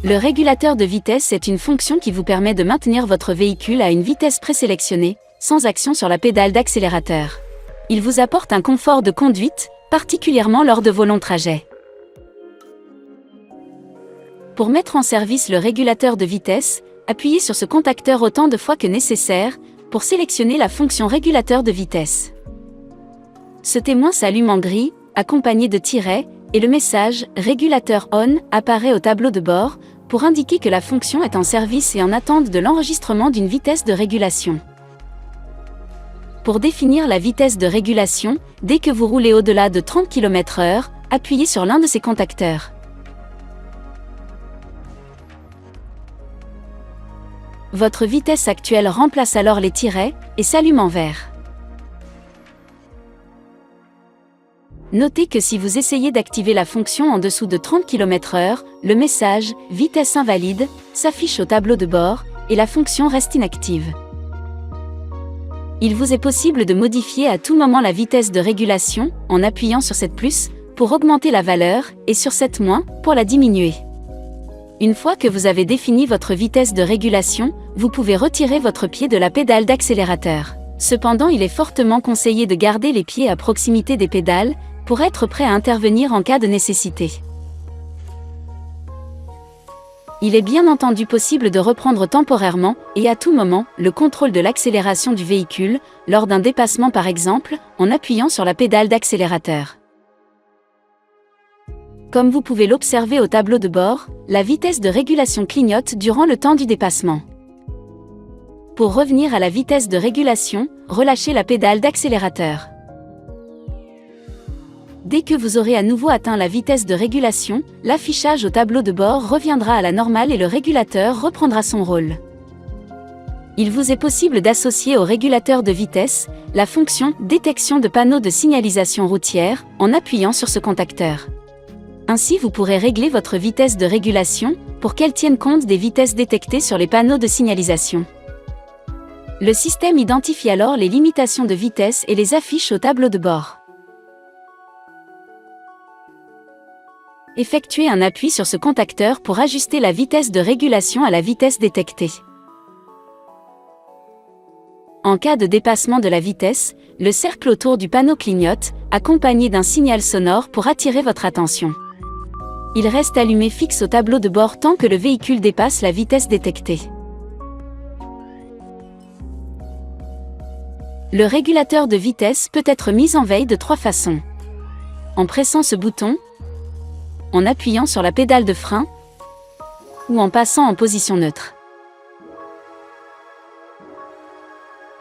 Le régulateur de vitesse est une fonction qui vous permet de maintenir votre véhicule à une vitesse présélectionnée, sans action sur la pédale d'accélérateur. Il vous apporte un confort de conduite, particulièrement lors de vos longs trajets. Pour mettre en service le régulateur de vitesse, appuyez sur ce contacteur autant de fois que nécessaire pour sélectionner la fonction régulateur de vitesse. Ce témoin s'allume en gris, accompagné de tirets, et le message « Régulateur on » apparaît au tableau de bord pour indiquer que la fonction est en service et en attente de l'enregistrement d'une vitesse de régulation. Pour définir la vitesse de régulation, dès que vous roulez au-delà de 30 km/h, appuyez sur l'un de ces contacteurs. Votre vitesse actuelle remplace alors les tirets et s'allume en vert. Notez que si vous essayez d'activer la fonction en dessous de 30 km/h, le message « Vitesse invalide » s'affiche au tableau de bord et la fonction reste inactive. Il vous est possible de modifier à tout moment la vitesse de régulation en appuyant sur cette plus pour augmenter la valeur et sur cette moins pour la diminuer. Une fois que vous avez défini votre vitesse de régulation, vous pouvez retirer votre pied de la pédale d'accélérateur. Cependant, il est fortement conseillé de garder les pieds à proximité des pédales pour être prêt à intervenir en cas de nécessité. Il est bien entendu possible de reprendre temporairement, et à tout moment, le contrôle de l'accélération du véhicule, lors d'un dépassement par exemple, en appuyant sur la pédale d'accélérateur. Comme vous pouvez l'observer au tableau de bord, la vitesse de régulation clignote durant le temps du dépassement. Pour revenir à la vitesse de régulation, relâchez la pédale d'accélérateur. Dès que vous aurez à nouveau atteint la vitesse de régulation, l'affichage au tableau de bord reviendra à la normale et le régulateur reprendra son rôle. Il vous est possible d'associer au régulateur de vitesse la fonction « Détection de panneaux de signalisation routière » en appuyant sur ce contacteur. Ainsi, vous pourrez régler votre vitesse de régulation pour qu'elle tienne compte des vitesses détectées sur les panneaux de signalisation. Le système identifie alors les limitations de vitesse et les affiche au tableau de bord. Effectuez un appui sur ce contacteur pour ajuster la vitesse de régulation à la vitesse détectée. En cas de dépassement de la vitesse, le cercle autour du panneau clignote, accompagné d'un signal sonore pour attirer votre attention. Il reste allumé fixe au tableau de bord tant que le véhicule dépasse la vitesse détectée. Le régulateur de vitesse peut être mis en veille de 3 façons. En pressant ce bouton, en appuyant sur la pédale de frein, ou en passant en position neutre.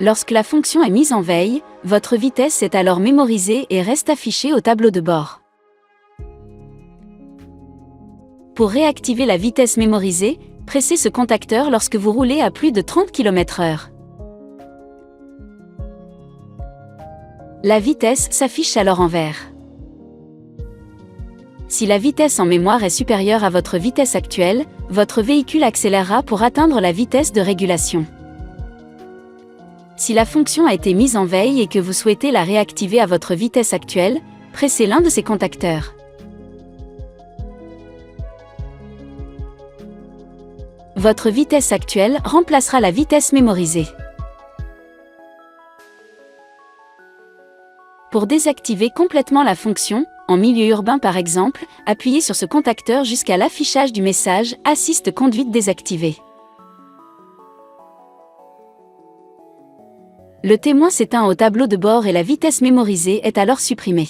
Lorsque la fonction est mise en veille, votre vitesse est alors mémorisée et reste affichée au tableau de bord. Pour réactiver la vitesse mémorisée, pressez ce contacteur lorsque vous roulez à plus de 30 km/h. La vitesse s'affiche alors en vert. Si la vitesse en mémoire est supérieure à votre vitesse actuelle, votre véhicule accélérera pour atteindre la vitesse de régulation. Si la fonction a été mise en veille et que vous souhaitez la réactiver à votre vitesse actuelle, pressez l'un de ces contacteurs. Votre vitesse actuelle remplacera la vitesse mémorisée. Pour désactiver complètement la fonction, en milieu urbain par exemple, appuyez sur ce contacteur jusqu'à l'affichage du message « Assiste conduite désactivée ». Le témoin s'éteint au tableau de bord et la vitesse mémorisée est alors supprimée.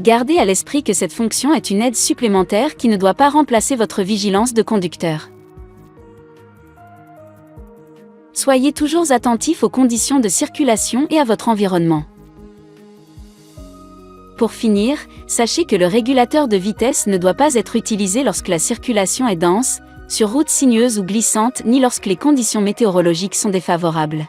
Gardez à l'esprit que cette fonction est une aide supplémentaire qui ne doit pas remplacer votre vigilance de conducteur. Soyez toujours attentif aux conditions de circulation et à votre environnement. Pour finir, sachez que le régulateur de vitesse ne doit pas être utilisé lorsque la circulation est dense, sur route sinueuse ou glissante, ni lorsque les conditions météorologiques sont défavorables.